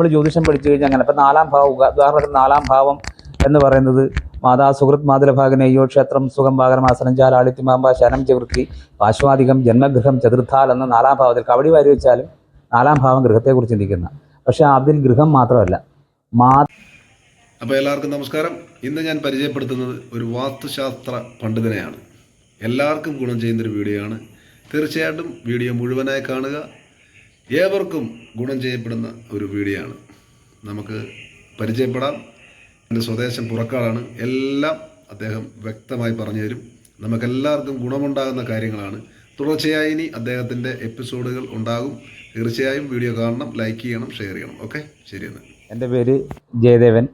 നമ്മൾ ജ്യോതിഷം പഠിച്ചു കഴിഞ്ഞാൽ അങ്ങനെ ഇപ്പം നാലാം ഭാവം, ഉദാഹരണത്തിന് നാലാം ഭാവം എന്ന് പറയുന്നത് മാതാ സുഹൃത് മാതുലഭാഗനയ്യോ ക്ഷേത്രം സുഖം ഭാഗമാസനം ചാലാളിത്യമാമ്പ ശനം ചവൃത്തി പാശ്വാധികം ജന്മഗൃഹം ചതുർത്ഥാൽ എന്ന നാലാം ഭാവത്തിൽ കവടി വാരി വെച്ചാലും നാലാം ഭാവം ഗൃഹത്തെക്കുറിച്ച് ചിന്തിക്കുന്ന, പക്ഷെ അതിൽ ഗൃഹം മാത്രമല്ല. അപ്പോൾ എല്ലാവർക്കും നമസ്കാരം. ഇന്ന് ഞാൻ പരിചയപ്പെടുത്തുന്നത് ഒരു വാസ്തുശാസ്ത്ര പണ്ഡിതനെയാണ്. എല്ലാവർക്കും ഗുണം ചെയ്യുന്നൊരു വീഡിയോ ആണ്. തീർച്ചയായിട്ടും വീഡിയോ മുഴുവനായി കാണുക. ഏവർക്കും ഗുണം ചെയ്യപ്പെടുന്ന ഒരു വീഡിയോ ആണ്. നമുക്ക് പരിചയപ്പെടാം. എൻ്റെ സ്വദേശം പുറക്കാടാണ്. എല്ലാം അദ്ദേഹം വ്യക്തമായി പറഞ്ഞു തരും. നമുക്കെല്ലാവർക്കും ഗുണമുണ്ടാകുന്ന കാര്യങ്ങളാണ്. തുടർച്ചയായി ഇനി അദ്ദേഹത്തിൻ്റെ എപ്പിസോഡുകൾ ഉണ്ടാകും. തീർച്ചയായും വീഡിയോ കാണണം, ലൈക്ക് ചെയ്യണം, ഷെയർ ചെയ്യണം. ഓക്കെ, ശരിയെന്ന്. എൻ്റെ പേര് ജയദേവൻ.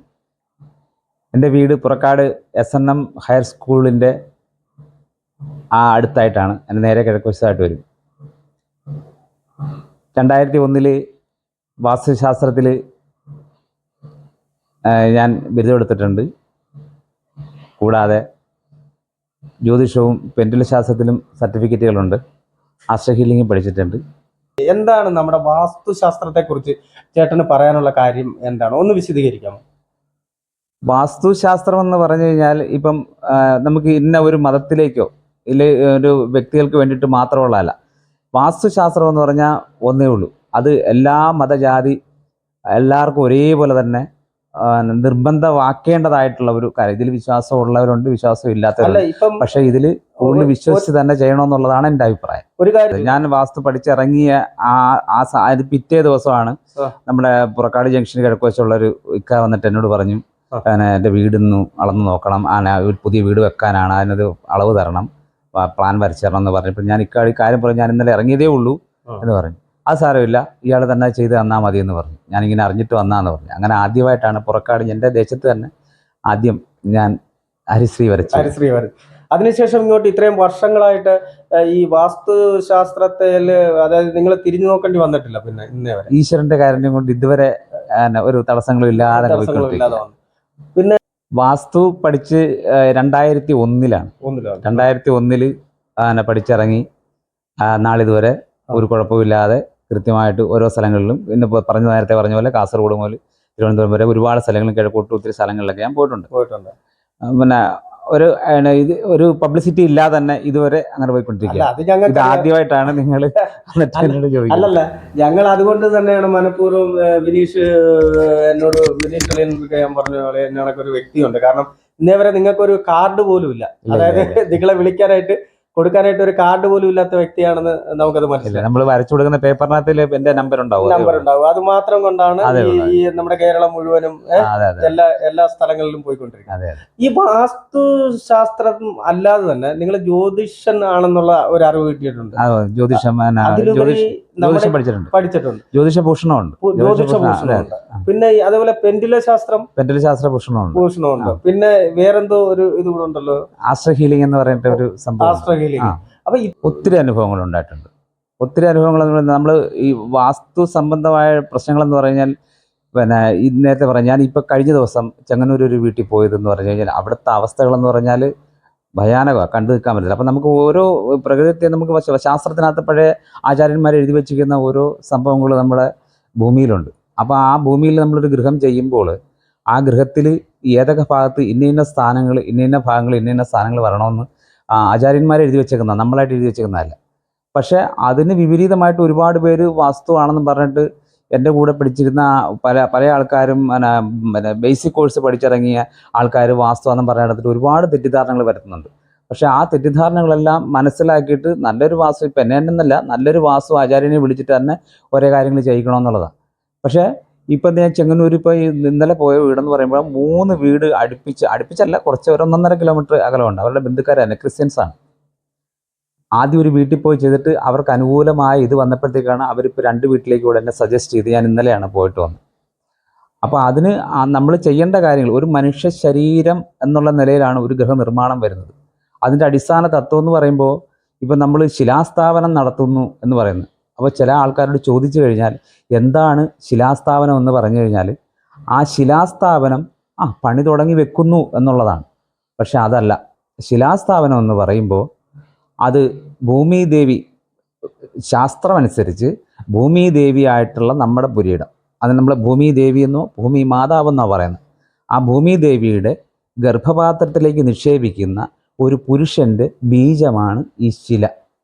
എൻ്റെ വീട് പുറക്കാട് SNM ഹയർ സ്കൂളിൻ്റെ അടുത്തായിട്ടാണ്. എൻ്റെ നേരെ കിഴക്കുവശത്തായിട്ട് വരും. 2001 വാസ്തുശാസ്ത്രത്തിൽ ഞാൻ ബിരുദമെടുത്തിട്ടുണ്ട്. കൂടാതെ ജ്യോതിഷവും പെൻഡുലം ശാസ്ത്രത്തിലും സർട്ടിഫിക്കറ്റുകളുണ്ട്. ആസ്ട്രോ ഹീലിംഗും പഠിച്ചിട്ടുണ്ട്. എന്താണ് നമ്മുടെ വാസ്തുശാസ്ത്രത്തെക്കുറിച്ച് ചേട്ടന് പറയാനുള്ള കാര്യം എന്താണ്? ഒന്ന് വിശദീകരിക്കാമോ? വാസ്തുശാസ്ത്രം എന്ന് പറഞ്ഞു കഴിഞ്ഞാൽ ഇപ്പം നമുക്ക് ഇന്ന ഒരു മതത്തിലേക്കോ ഇല്ല ഒരു വ്യക്തികൾക്ക് വേണ്ടിയിട്ട് മാത്രമുള്ളതല്ല. വാസ്തുശാസ്ത്രം എന്ന് പറഞ്ഞാൽ ഒന്നേ ഉള്ളൂ. അത് എല്ലാ മതജാതി എല്ലാവർക്കും ഒരേപോലെ തന്നെ നിർബന്ധമാക്കേണ്ടതായിട്ടുള്ള ഒരു കാര്യം. ഇതിൽ വിശ്വാസമുള്ളവരുണ്ട്, വിശ്വാസം ഇല്ലാത്തവരുണ്ട്. പക്ഷെ ഇതിൽ കൂടുതൽ വിശ്വസിച്ച് തന്നെ ചെയ്യണമെന്നുള്ളതാണ് എൻ്റെ അഭിപ്രായം. ഒരു കാര്യം, ഞാൻ വാസ്തു പഠിച്ചിറങ്ങിയ അത് പിറ്റേ ദിവസമാണ് നമ്മുടെ പുറക്കാട് ജംഗ്ഷന് കിഴക്കുവശമുള്ളൊരു ഇക്ക വന്നിട്ട് എന്നോട് പറഞ്ഞു, എൻ്റെ വീടിന്ന് അളന്ന് നോക്കണം, ഒരു പുതിയ വീട് വെക്കാനാണ്, അതിനൊരു അളവ് തരണം, പ്ലാൻ വരച്ചു തരണം എന്ന് പറഞ്ഞപ്പോൾ ഞാൻ കാര്യം പറഞ്ഞു, ഞാൻ ഇന്നലെ ഇറങ്ങിയതേ ഉള്ളൂ എന്ന് പറഞ്ഞു. അത് സാരമില്ല, ഇയാൾ തന്നെ ചെയ്ത് തന്നാൽ മതി എന്ന് പറഞ്ഞു. ഞാനിങ്ങനെ അറിഞ്ഞിട്ട് വന്നാന്ന് പറഞ്ഞു. അങ്ങനെ ആദ്യമായിട്ടാണ് പുറക്കാട് എൻ്റെ ദേശത്ത് തന്നെ ആദ്യം ഞാൻ ഹരിശ്രീ വരച്ചു. അതിനുശേഷം ഇങ്ങോട്ട് ഇത്രയും വർഷങ്ങളായിട്ട് ഈ വാസ്തുശാസ്ത്രത്തിൽ അതായത് നിങ്ങൾ തിരിഞ്ഞു നോക്കേണ്ടി വന്നിട്ടില്ല? പിന്നെ ഇന്നേ വരെ ഈശ്വരന്റെ കാര്യം കൊണ്ട് ഇതുവരെ ഒരു തടസ്സങ്ങളും ഇല്ലാതെ പിന്നെ വാസ്തു പഠിച്ച് 2001 പഠിച്ചിറങ്ങി നാളിതുവരെ ഒരു കുഴപ്പമില്ലാതെ കൃത്യമായിട്ട് ഓരോ സ്ഥലങ്ങളിലും പിന്നെ നേരത്തെ പറഞ്ഞ പോലെ കാസർഗോഡ് മുതൽ തിരുവനന്തപുരം വരെ ഒരുപാട് സ്ഥലങ്ങളും കിഴക്കോട്ട് ഒത്തിരി സ്ഥലങ്ങളിലൊക്കെ ഞാൻ പോയിട്ടുണ്ട്. പിന്നെ ഒരു പബ്ലിസിറ്റി ഇല്ലാതെ തന്നെ ഇതുവരെ അങ്ങനെ പോയിക്കൊണ്ടിരിക്കുക. ഇത് ആദ്യമായിട്ടാണ് നിങ്ങൾ അല്ലല്ല, ഞങ്ങൾ അതുകൊണ്ട് തന്നെയാണ് മനഃപൂർവ്വം വിനീഷ് ഞാൻ പറഞ്ഞ പോലെ എന്നൊക്കെ ഒരു വ്യക്തിയുണ്ട്. കാരണം ഇന്നേ വരെ നിങ്ങൾക്കൊരു കാർഡ് പോലും ഇല്ല. അതായത് നിങ്ങളെ വിളിക്കാനായിട്ട് കൊടുക്കാനായിട്ട് ഒരു കാർഡ് പോലും ഇല്ലാത്ത വ്യക്തിയാണെന്ന് നമുക്കത് മനസ്സിലായി. നമ്മൾ വരച്ചു കൊടുക്കുന്ന പേപ്പറിനകത്ത് എന്റെ നമ്പർ ഉണ്ടാവും. അത് മാത്രം കൊണ്ടാണ് ഈ നമ്മുടെ കേരളം മുഴുവനും എല്ലാ സ്ഥലങ്ങളിലും പോയിക്കൊണ്ടിരിക്കുന്നത്. ഈ വാസ്തുശാസ്ത്രം അല്ലാതെ തന്നെ നിങ്ങൾ ജ്യോതിഷൻ ആണെന്നുള്ള ഒരു അറിവ് കിട്ടിയിട്ടുണ്ട്. പഠിച്ചിട്ടുണ്ട്. ജ്യോതിഷഭൂഷണമുണ്ട്. പിന്നെ അതേപോലെ പെൻഡുലം ശാസ്ത്ര ഭൂഷണമുണ്ട്. പിന്നെ വേറെന്തോ ഒരു ഇത് കൂടെ ഉണ്ടല്ലോ, ആസ്ട്രോ ഹീലിംഗ് എന്ന് പറയുന്ന ഒരു സംഭവം. അപ്പൊ ഒത്തിരി അനുഭവങ്ങൾ ഉണ്ടായിട്ടുണ്ട്. ഒത്തിരി അനുഭവങ്ങൾ നമ്മൾ ഈ വാസ്തു സംബന്ധമായ പ്രശ്നങ്ങൾ എന്ന് പറഞ്ഞാൽ പിന്നെ നേരത്തെ പറയാം, ഞാൻ ഇപ്പൊ കഴിഞ്ഞ ദിവസം ചെങ്ങന്നൂർ ഒരു വീട്ടിൽ പോയതെന്ന് പറഞ്ഞു കഴിഞ്ഞാൽ അവിടുത്തെ അവസ്ഥകളെന്ന് പറഞ്ഞാൽ ഭയാനകമാണ്, കണ്ടു നിൽക്കാൻ പറ്റില്ല. അപ്പം നമുക്ക് ഓരോ പ്രകൃതിയെ നമുക്ക് ശാസ്ത്രത്തിനകത്ത് പഴയ ആചാര്യന്മാർ എഴുതി വെച്ചിരിക്കുന്ന ഓരോ സംഭവങ്ങൾ നമ്മുടെ ഭൂമിയിലുണ്ട്. അപ്പോൾ ആ ഭൂമിയിൽ നമ്മളൊരു ഗൃഹം ചെയ്യുമ്പോൾ ആ ഗൃഹത്തിൽ ഏതൊക്കെ ഭാഗത്ത് ഇന്ന സ്ഥാനങ്ങൾ ഇന്ന ഭാഗങ്ങൾ ഇന്ന സ്ഥാനങ്ങൾ വരണമെന്ന് ആചാര്യന്മാർ എഴുതി വെച്ചേക്കുന്ന, നമ്മളായിട്ട് എഴുതി വെച്ചേക്കുന്നതല്ല. പക്ഷേ അതിന് വിപരീതമായിട്ട് ഒരുപാട് പേര് വാസ്തു ആണെന്ന് പറഞ്ഞിട്ട് എൻ്റെ കൂടെ പഠിച്ചിരുന്ന പല ആൾക്കാരും പിന്നെ ബേസിക് കോഴ്സ് പഠിച്ചിറങ്ങിയ ആൾക്കാർ വാസ്തു ആണെന്ന് പറഞ്ഞിടത്തിട്ട് ഒരുപാട് തെറ്റിദ്ധാരണകൾ വരുത്തുന്നുണ്ട്. പക്ഷേ ആ തെറ്റിദ്ധാരണകളെല്ലാം മനസ്സിലാക്കിയിട്ട് നല്ലൊരു വാസ്തു, ഇപ്പം എന്നല്ല, നല്ലൊരു വാസ്തു ആചാര്യനെ വിളിച്ചിട്ട് തന്നെ ഓരോ കാര്യങ്ങൾ ചെയ്യിക്കണമെന്നുള്ളതാണ്. പക്ഷേ ഇപ്പം ഞാൻ ചെങ്ങന്നൂർ ഇപ്പോൾ ഇന്നലെ പോയ വീടെന്ന് പറയുമ്പോൾ 3 വീട് അടുപ്പിച്ചല്ല, കുറച്ച് 1.5 കിലോമീറ്റർ അകലമുണ്ട്. അവരുടെ ബന്ധുക്കാർ തന്നെ ക്രിസ്ത്യൻസാണ്. ആദ്യം ഒരു വീട്ടിൽ പോയി ചെയ്തിട്ട് അവർക്ക് അനുകൂലമായ ഇത് വന്നപ്പോഴത്തേക്കാണ് അവരിപ്പോൾ 2 വീട്ടിലേക്ക് കൂടെ എന്നെ സജസ്റ്റ് ചെയ്ത് ഞാൻ ഇന്നലെയാണ് പോയിട്ട് വന്നത്. അപ്പോൾ അതിന് നമ്മൾ ചെയ്യേണ്ട കാര്യങ്ങൾ, ഒരു മനുഷ്യ ശരീരം എന്നുള്ള നിലയിലാണ് ഒരു ഗൃഹനിർമ്മാണം വരുന്നത്. അതിൻ്റെ അടിസ്ഥാന തത്വം എന്ന് പറയുമ്പോൾ ഇപ്പം നമ്മൾ ശിലാസ്ഥാപനം നടത്തുന്നു എന്ന് പറയുന്നത്. അപ്പോൾ ചില ആൾക്കാരോട് ചോദിച്ചു കഴിഞ്ഞാൽ എന്താണ് ശിലാസ്ഥാപനം എന്ന് പറഞ്ഞു കഴിഞ്ഞാൽ ആ ശിലാസ്ഥാപനം പണി തുടങ്ങി വെക്കുന്നു എന്നുള്ളതാണ്. പക്ഷെ അതല്ല. ശിലാസ്ഥാപനം എന്ന് പറയുമ്പോൾ അത് ഭൂമിദേവി, ശാസ്ത്രമനുസരിച്ച് ഭൂമിദേവിയായിട്ടുള്ള നമ്മുടെ പുരീടം, അത് നമ്മൾ ഭൂമി ദേവി എന്നോ ഭൂമി മാതാവെന്നോ പറയുന്നത്. ആ ഭൂമി ദേവിയുടെ ഗർഭപാത്രത്തിലേക്ക് നിക്ഷേപിക്കുന്ന ഒരു പുരുഷൻ്റെ ബീജമാണ് ഈ ശില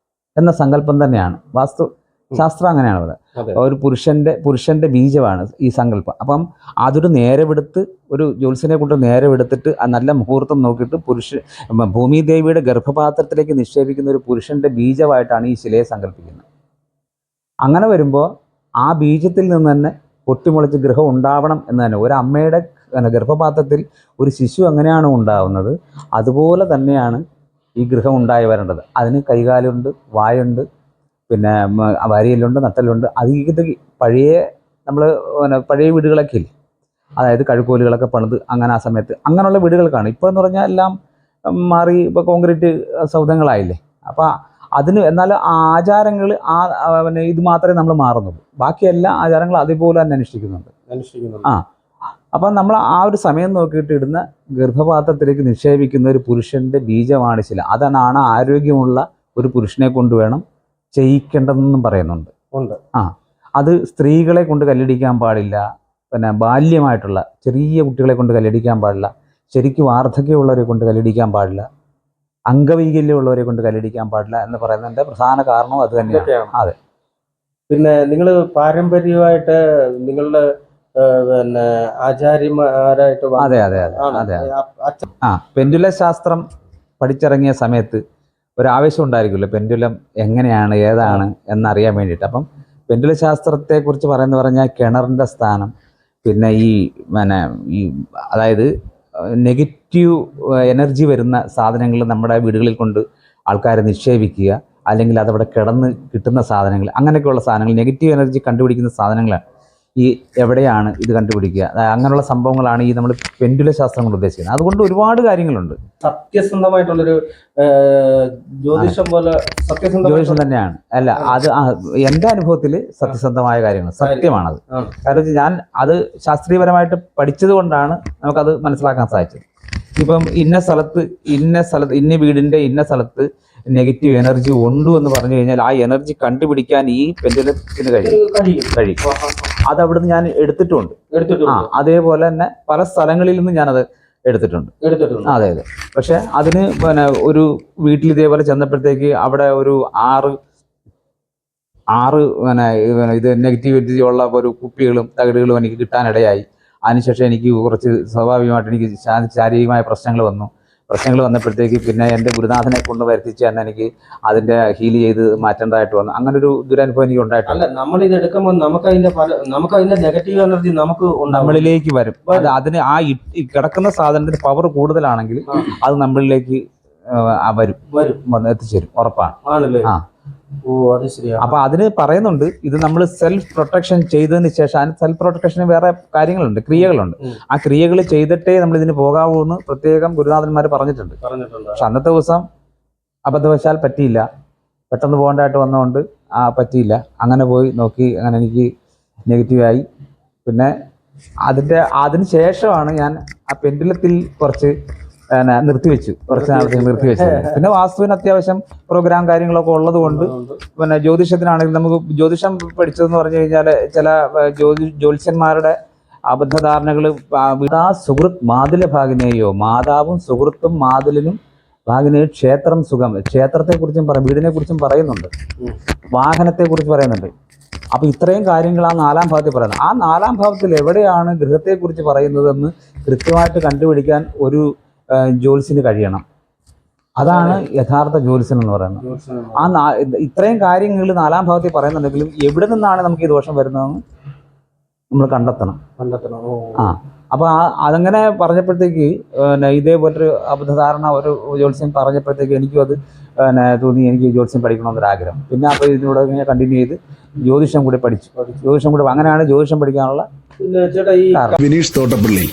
എന്ന സങ്കല്പം തന്നെയാണ് വാസ്തു ശാസ്ത്രം അങ്ങനെയാണ് പറയുന്നത്. ഒരു പുരുഷൻ്റെ ബീജമാണ് ഈ സങ്കല്പം. അപ്പം അതൊരു നേരെവെടുത്ത് ഒരു ജ്യോത്സ്യനെ കൊണ്ട് നേരെവെടുത്തിട്ട് ആ നല്ല മുഹൂർത്തം നോക്കിയിട്ട് ഭൂമി ദേവിയുടെ ഗർഭപാത്രത്തിലേക്ക് നിക്ഷേപിക്കുന്ന ഒരു പുരുഷൻ്റെ ബീജമായിട്ടാണ് ഈ ശിലയെ സങ്കല്പിക്കുന്നത്. അങ്ങനെ വരുമ്പോൾ ആ ബീജത്തിൽ നിന്ന് തന്നെ പൊട്ടിമുളച്ച് ഗൃഹം ഉണ്ടാവണം എന്ന് തന്നെ, ഒരു അമ്മയുടെ ഗർഭപാത്രത്തിൽ ഒരു ശിശു എങ്ങനെയാണ് ഉണ്ടാവുന്നത് അതുപോലെ തന്നെയാണ് ഈ ഗൃഹം ഉണ്ടായി വരേണ്ടത്. അതിന് കൈകാലുണ്ട്, വായുണ്ട്, പിന്നെ വരിയലുണ്ട്, നട്ടലുണ്ട്. അത് പഴയ നമ്മൾ പഴയ വീടുകളൊക്കെ ഇല്ലേ, അതായത് കഴുക്കോലുകളൊക്കെ പണിത് അങ്ങനെ ആ സമയത്ത് അങ്ങനെയുള്ള വീടുകൾക്കാണ്. ഇപ്പോൾ എന്ന് പറഞ്ഞാൽ എല്ലാം മാറി, ഇപ്പോൾ കോൺക്രീറ്റ് സൗധങ്ങളായില്ലേ. അപ്പോൾ അതിന് എന്നാൽ ആചാരങ്ങൾ പിന്നെ ഇത് മാത്രമേ നമ്മൾ മാറുന്നുള്ളൂ. ബാക്കി എല്ലാ ആചാരങ്ങളും അതേപോലെ തന്നെ അനുഷ്ഠിക്കുന്നുണ്ട്. അപ്പം നമ്മൾ ആ ഒരു സമയം നോക്കിയിട്ട് ഇടുന്ന ഗർഭപാത്രത്തിലേക്ക് നിക്ഷേപിക്കുന്ന ഒരു പുരുഷൻ്റെ ബീജമാണ് ശില. അതാണ് ആരോഗ്യമുള്ള ഒരു പുരുഷനെ കൊണ്ട് വേണം ചെയ്യിക്കേണ്ടതെന്നും പറയുന്നുണ്ട്. അത് സ്ത്രീകളെ കൊണ്ട് കല്ലടിക്കാൻ പാടില്ല, പിന്നെ ബാല്യമായിട്ടുള്ള ചെറിയ കുട്ടികളെ കൊണ്ട് കല്ലടിക്കാൻ പാടില്ല, ശരിക്കും വാർദ്ധക്യമുള്ളവരെ കൊണ്ട് കല്ലടിക്കാൻ പാടില്ല, അംഗവൈകല്യമുള്ളവരെ കൊണ്ട് കല്ലടിക്കാൻ പാടില്ല എന്ന് പറയുന്നതിൻ്റെ പ്രധാന കാരണവും അത് തന്നെയാണ്. അതെ. പിന്നെ നിങ്ങൾ പാരമ്പര്യമായിട്ട് നിങ്ങളുടെ പിന്നെ ആചാര്യന്മാരായിട്ട് അതെ അതെ അതെ അതെ പെൻഡുല ശാസ്ത്രം പഠിച്ചിറങ്ങിയ സമയത്ത് ഒരാവേശം ഉണ്ടായിരിക്കുമല്ലോ, പെൻഡുലം എങ്ങനെയാണ് ഏതാണ് എന്നറിയാൻ വേണ്ടിയിട്ട്. അപ്പം പെൻഡുല ശാസ്ത്രത്തെക്കുറിച്ച് പറഞ്ഞാൽ കിണറിൻ്റെ സ്ഥാനം, പിന്നെ ഈ അതായത് നെഗറ്റീവ് എനർജി വരുന്ന സാധനങ്ങൾ നമ്മുടെ വീടുകളിൽ കൊണ്ട് ആൾക്കാരെ നിക്ഷേപിക്കുക, അല്ലെങ്കിൽ അതവിടെ കിടന്ന് കിട്ടുന്ന സാധനങ്ങൾ, അങ്ങനെയൊക്കെയുള്ള സാധനങ്ങൾ, നെഗറ്റീവ് എനർജി കണ്ടുപിടിക്കുന്ന സാധനങ്ങളാണ് ഈ എവിടെയാണ് ഇത് കണ്ടുപിടിക്കുക, അങ്ങനെയുള്ള സംഭവങ്ങളാണ് ഈ നമ്മൾ പെൻഡുല ശാസ്ത്രം കൊണ്ട് ഉദ്ദേശിക്കുന്നത്. അതുകൊണ്ട് ഒരുപാട് കാര്യങ്ങളുണ്ട്. സത്യസന്ധമായിട്ടുള്ളൊരു ജ്യോതിഷം പോലെ ജ്യോതിഷം തന്നെയാണ്. അല്ല, അത് എൻ്റെ അനുഭവത്തിൽ സത്യസന്ധമായ കാര്യങ്ങൾ സത്യമാണത്. കാരണം ഞാൻ അത് ശാസ്ത്രീയപരമായിട്ട് പഠിച്ചത് കൊണ്ടാണ് നമുക്കത് മനസ്സിലാക്കാൻ സാധിച്ചത്. ഇപ്പം ഇന്ന സ്ഥലത്ത് വീടിൻ്റെ ഇന്ന സ്ഥലത്ത് നെഗറ്റീവ് എനർജി ഉണ്ട് എന്ന് പറഞ്ഞു കഴിഞ്ഞാൽ ആ എനർജി കണ്ടുപിടിക്കാൻ ഈ പെൻഡുലത്തിന് കഴിയും. അതവിടുന്ന് ഞാൻ എടുത്തിട്ടുണ്ട്. അതേപോലെ തന്നെ പല സ്ഥലങ്ങളിൽ നിന്നും ഞാനത് എടുത്തിട്ടുണ്ട്. അതെ അതെ. പക്ഷെ അതിന് പിന്നെ ഒരു വീട്ടിൽ ഇതേപോലെ ചെന്നപ്പോഴത്തേക്ക് അവിടെ ഒരു ആറ് പിന്നെ ഇത് നെഗറ്റിവിറ്റി ഉള്ള ഒരു കുപ്പികളും തകിടുകളും എനിക്ക് കിട്ടാനിടയായി. അതിനുശേഷം എനിക്ക് കുറച്ച് സ്വാഭാവികമായിട്ട് എനിക്ക് ശാരീരികമായ പ്രശ്നങ്ങൾ വന്നപ്പോഴത്തേക്ക് പിന്നെ എൻ്റെ ഗുരുനാഥനെ കൊണ്ട് വരുത്തിച്ച് തന്നെ എനിക്ക് അതിൻ്റെ ഹീൽ ചെയ്ത് മാറ്റേണ്ടതായിട്ട് വന്നു. അങ്ങനെ ഒരു ദുരനുഭവം എനിക്ക് ഉണ്ടായിട്ടില്ല. നമ്മൾ ഇത് എടുക്കുമ്പോൾ നമുക്ക് അതിന്റെ നെഗറ്റീവ് എനർജി നമ്മളിലേക്ക് വരും. അതിന് ആ കിടക്കുന്ന സാധനത്തിന് പവർ കൂടുതലാണെങ്കിൽ അത് നമ്മളിലേക്ക് എത്തിച്ചേരും, ഉറപ്പാണ്. അപ്പൊ അതിന് പറയുന്നുണ്ട്, ഇത് നമ്മൾ സെൽഫ് പ്രൊട്ടക്ഷൻ ചെയ്തതിന് ശേഷം, സെൽഫ് പ്രൊട്ടക്ഷന് വേറെ കാര്യങ്ങളുണ്ട്, ക്രിയകളുണ്ട്. ആ ക്രിയകൾ ചെയ്തിട്ടേ നമ്മൾ ഇതിന് പോകാവൂ എന്ന് പ്രത്യേകം ഗുരുനാഥന്മാർ പറഞ്ഞിട്ടുണ്ട്. പക്ഷെ അന്നത്തെ ദിവസം അബദ്ധവശാൽ പറ്റിയില്ല, പെട്ടെന്ന് പോകേണ്ടതായിട്ട് വന്നതുകൊണ്ട് പറ്റിയില്ല. അങ്ങനെ പോയി നോക്കി, അങ്ങനെ എനിക്ക് നെഗറ്റീവായി. പിന്നെ അതിന് ശേഷമാണ് ഞാൻ ആ പെൻഡുലത്തിൽ കുറച്ച് കുറച്ച് നാളത്തേക്ക് നിർത്തിവെച്ചു. പിന്നെ വാസ്തുവിന് അത്യാവശ്യം പ്രോഗ്രാം കാര്യങ്ങളൊക്കെ ഉള്ളത് കൊണ്ട്, പിന്നെ ജ്യോതിഷത്തിനാണെങ്കിൽ നമുക്ക് ജ്യോതിഷം പഠിച്ചതെന്ന് പറഞ്ഞു കഴിഞ്ഞാൽ ചില ജ്യോത്സ്യന്മാരുടെ അബദ്ധധാരണകൾ, സുഹൃത്ത് മാതില ഭാഗിനെയോ, മാതാവും സുഹൃത്തും മാതിലിനും ഭാഗിനെയോ ക്ഷേത്രം സുഖം, ക്ഷേത്രത്തെക്കുറിച്ചും വീടിനെ കുറിച്ചും പറയുന്നുണ്ട്, വാഹനത്തെക്കുറിച്ച് പറയുന്നുണ്ട്. അപ്പോൾ ഇത്രയും കാര്യങ്ങൾ ആ 4-ാം ഭാവത്തിൽ പറയുന്നത്. ആ 4-ാം ഭാവത്തിൽ എവിടെയാണ് ഗൃഹത്തെക്കുറിച്ച് പറയുന്നതെന്ന് കൃത്യമായിട്ട് കണ്ടുപിടിക്കാൻ ഒരു ജ്യോത്സ്യന് കഴിയണം. അതാണ് യഥാർത്ഥ ജ്യോത്സ്യൻ എന്ന് പറയുന്നത്. ഇത്രയും കാര്യങ്ങൾ 4-ാം ഭാവത്തിൽ പറയുന്നുണ്ടെങ്കിലും എവിടെ നിന്നാണ് നമുക്ക് ഈ ദോഷം വരുന്നതെന്ന് നമ്മൾ കണ്ടെത്തണം. അപ്പോൾ അതങ്ങനെ പറഞ്ഞപ്പോഴത്തേക്ക് ഇതേപോലൊരു അബദ്ധധാരണ ഒരു ജ്യോത്സ്യൻ പറഞ്ഞപ്പോഴത്തേക്ക് എനിക്കും അത് തോന്നി, എനിക്ക് ജ്യോത്സ്യം പഠിക്കണമെന്നൊരാഗ്രഹം. പിന്നെ അപ്പോൾ ഇതിലൂടെ ഇങ്ങനെ കണ്ടിന്യൂ ചെയ്ത് ജ്യോതിഷം കൂടി പഠിച്ചു. അങ്ങനെയാണ് ജ്യോതിഷം പഠിക്കാനുള്ള വിനീഷ് തോട്ടപ്പള്ളി.